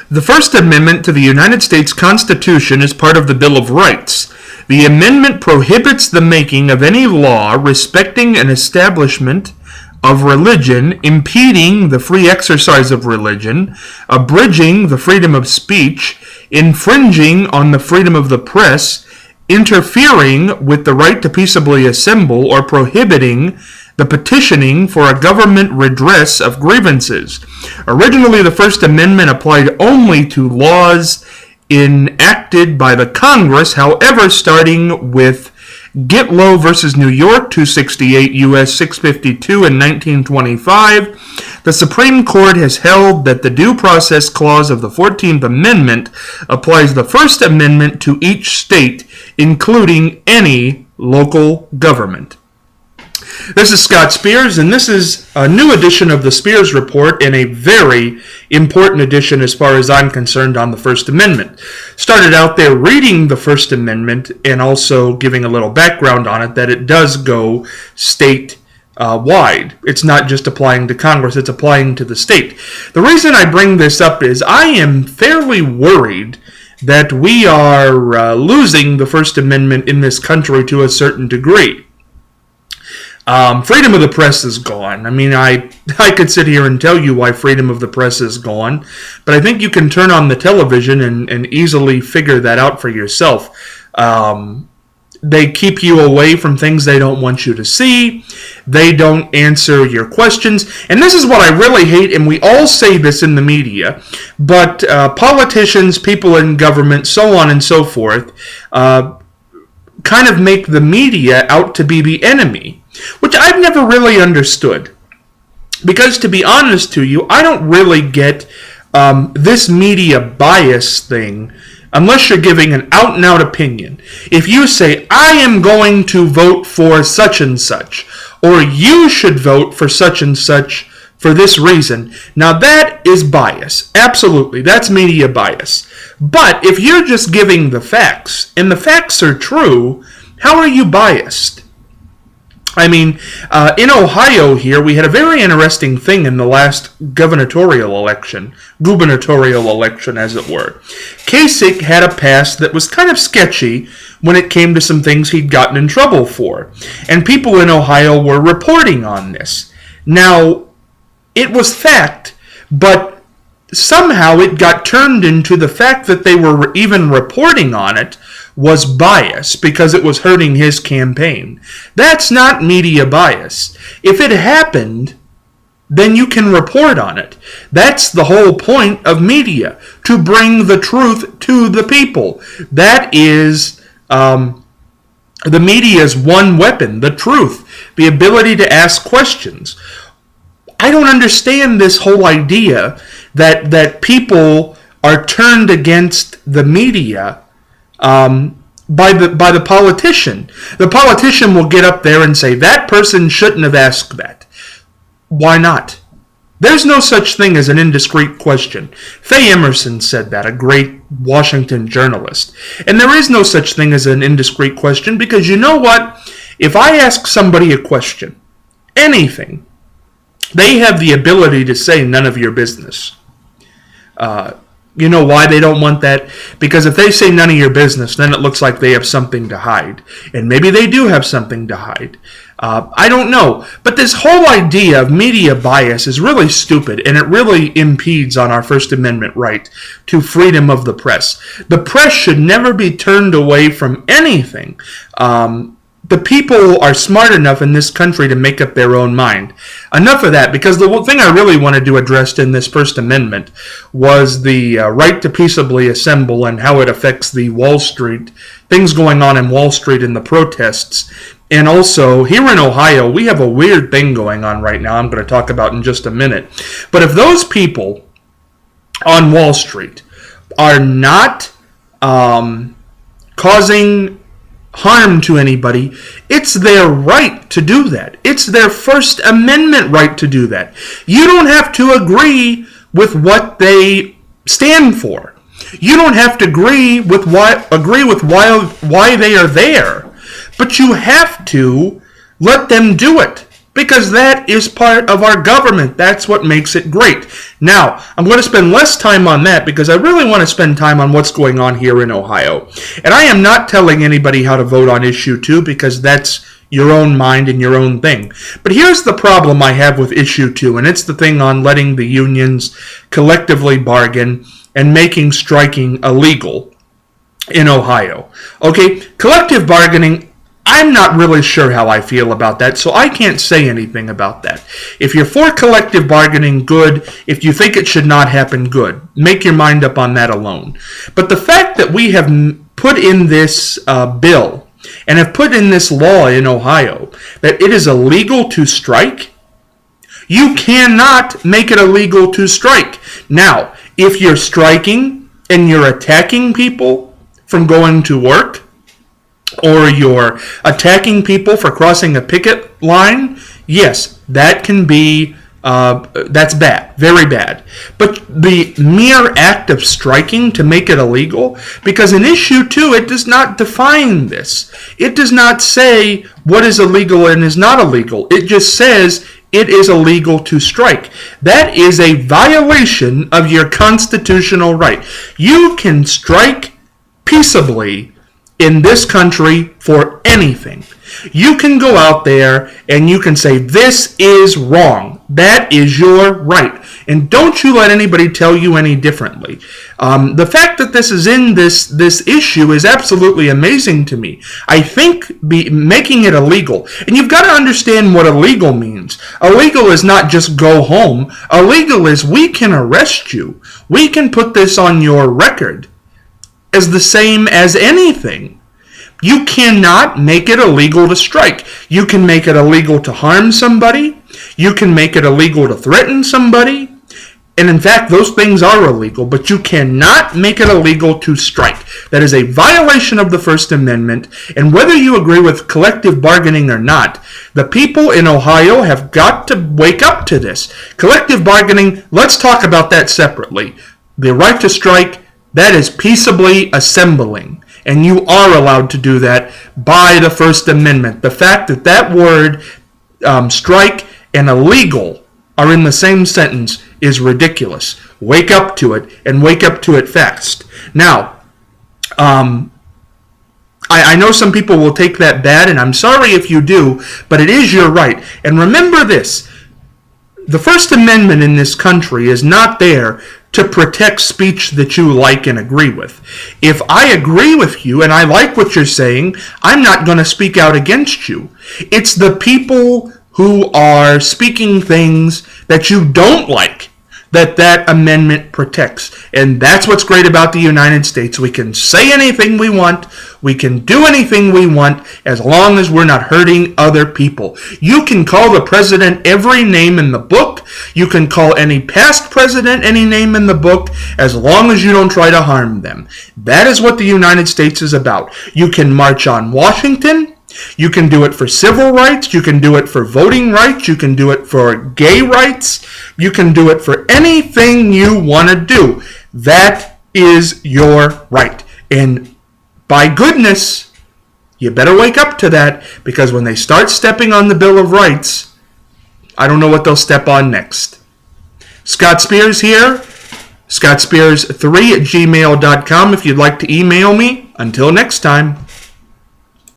The First Amendment to the United States Constitution is part of the Bill of Rights. The amendment prohibits the making of any law respecting an establishment of religion, impeding the free exercise of religion, abridging the freedom of speech, infringing on the freedom of the press, interfering with the right to peaceably assemble, or prohibiting the petitioning for a government redress of grievances. Originally, the First Amendment applied only to laws enacted by the Congress. However, starting with Gitlow versus New York, 268 U.S. 652 in 1925, the Supreme Court has held that the Due Process Clause of the 14th Amendment applies the First Amendment to each state, including any local government. This is Scott Spears, and this is a new edition of the Spears Report, and a very important edition as far as I'm concerned on the First Amendment. Started out there reading the First Amendment and also giving a little background on it, that it does go state-wide. It's not just applying to Congress, it's applying to the state. The reason I bring this up is I am fairly worried that we are losing the First Amendment in this country to a certain degree. Freedom of the press is gone. I mean, I could sit here and tell you why freedom of the press is gone, but I think you can turn on the television and easily figure that out for yourself. They keep you away from things they don't want you to see. They don't answer your questions. And this is what I really hate, and we all say this in the media, but politicians, people in government, so on and so forth, kind of make the media out to be the enemy, which I've never really understood. Because to be honest to you, I don't really get this media bias thing unless you're giving an out-and-out opinion. If you say, I am going to vote for such and such, or you should vote for such and such for this reason, now that is bias. Absolutely, that's media bias. But if you're just giving the facts, and the facts are true, how are you biased? I mean, in Ohio here, we had a very interesting thing in the last gubernatorial election as it were. Kasich had a past that was kind of sketchy when it came to some things he'd gotten in trouble for. And people in Ohio were reporting on this. Now, it was fact, but somehow it got turned into the fact that they were even reporting on it was bias because it was hurting his campaign. That's not media bias. If it happened, then you can report on it. That's the whole point of media, to bring the truth to the people. That is the media's one weapon, the truth, the ability to ask questions. I don't understand this whole idea that people are turned against the media by the politician. The politician will get up there and say, that person shouldn't have asked that. Why not? There's no such thing as an indiscreet question. Faye Emerson said that, a great Washington journalist. And there is no such thing as an indiscreet question, because you know what? If I ask somebody a question, anything, they have the ability to say none of your business. You know why they don't want that? Because if they say none of your business, then it looks like they have something to hide. And maybe they do have something to hide. I don't know. But this whole idea of media bias is really stupid, and it really impedes on our First Amendment right to freedom of the press. The press should never be turned away from anything. The people are smart enough in this country to make up their own mind. Enough of that, because the thing I really wanted to address in this First Amendment was the right to peaceably assemble and how it affects the Wall Street, things going on in Wall Street and the protests. And also, here in Ohio, we have a weird thing going on right now I'm going to talk about in just a minute. But if those people on Wall Street are not causing harm to anybody, it's their right to do that. It's their First Amendment right to do that. You don't have to agree with what they stand for. You don't have to agree with why they are there, but you have to let them do it. because that is part of our government. That's what makes it great. Now, I'm going to spend less time on that because I really want to spend time on what's going on here in Ohio. And I am not telling anybody how to vote on issue 2 because that's your own mind and your own thing. But here's the problem I have with issue 2, and it's the thing on letting the unions collectively bargain and making striking illegal in Ohio. Okay, collective bargaining, I'm not really sure how I feel about that, so I can't say anything about that. If you're for collective bargaining, good. If you think it should not happen, good. Make your mind up on that alone. But the fact that we have put in this bill and have put in this law in Ohio that it is illegal to strike, you cannot make it illegal to strike. Now, if you're striking and you're attacking people from going to work, or you're attacking people for crossing a picket line, yes, that can be, that's bad, very bad. But the mere act of striking to make it illegal, because in issue 2, it does not define this. It does not say what is illegal and is not illegal. It just says it is illegal to strike. That is a violation of your constitutional right. You can strike peaceably in this country for anything. You can go out there and you can say, this is wrong. That is your right. And don't you let anybody tell you any differently. The fact that this is in this issue is absolutely amazing to me. I think making it illegal, and you've got to understand what illegal means. Illegal is not just go home. Illegal is we can arrest you. We can put this on your record as the same as anything. You cannot make it illegal to strike. You can make it illegal to harm somebody. You can make it illegal to threaten somebody. And in fact, those things are illegal, but you cannot make it illegal to strike. That is a violation of the First Amendment, and whether you agree with collective bargaining or not, the people in Ohio have got to wake up to this. Collective bargaining, let's talk about that separately. The right to strike, that is peaceably assembling. And you are allowed to do that by the First Amendment. The fact that that word, strike and illegal, are in the same sentence is ridiculous. Wake up to it, and wake up to it fast. Now, I know some people will take that bad, and I'm sorry if you do, but it is your right. And remember this, the First Amendment in this country is not there to protect speech that you like and agree with. If I agree with you and I like what you're saying, I'm not going to speak out against you. It's the people who are speaking things that you don't like that amendment protects. And that's what's great about the United States. We can say anything we want. We can do anything we want as long as we're not hurting other people. You can call the president every name in the book. You can call any past president any name in the book as long as you don't try to harm them. That is what the United States is about. You can march on Washington. You can do it for civil rights. You can do it for voting rights. You can do it for gay rights. You can do it for anything you want to do. That is your right. And by goodness, you better wake up to that, because when they start stepping on the Bill of Rights, I don't know what they'll step on next. Scott Spears here. ScottSpears3@gmail.com if you'd like to email me. Until next time.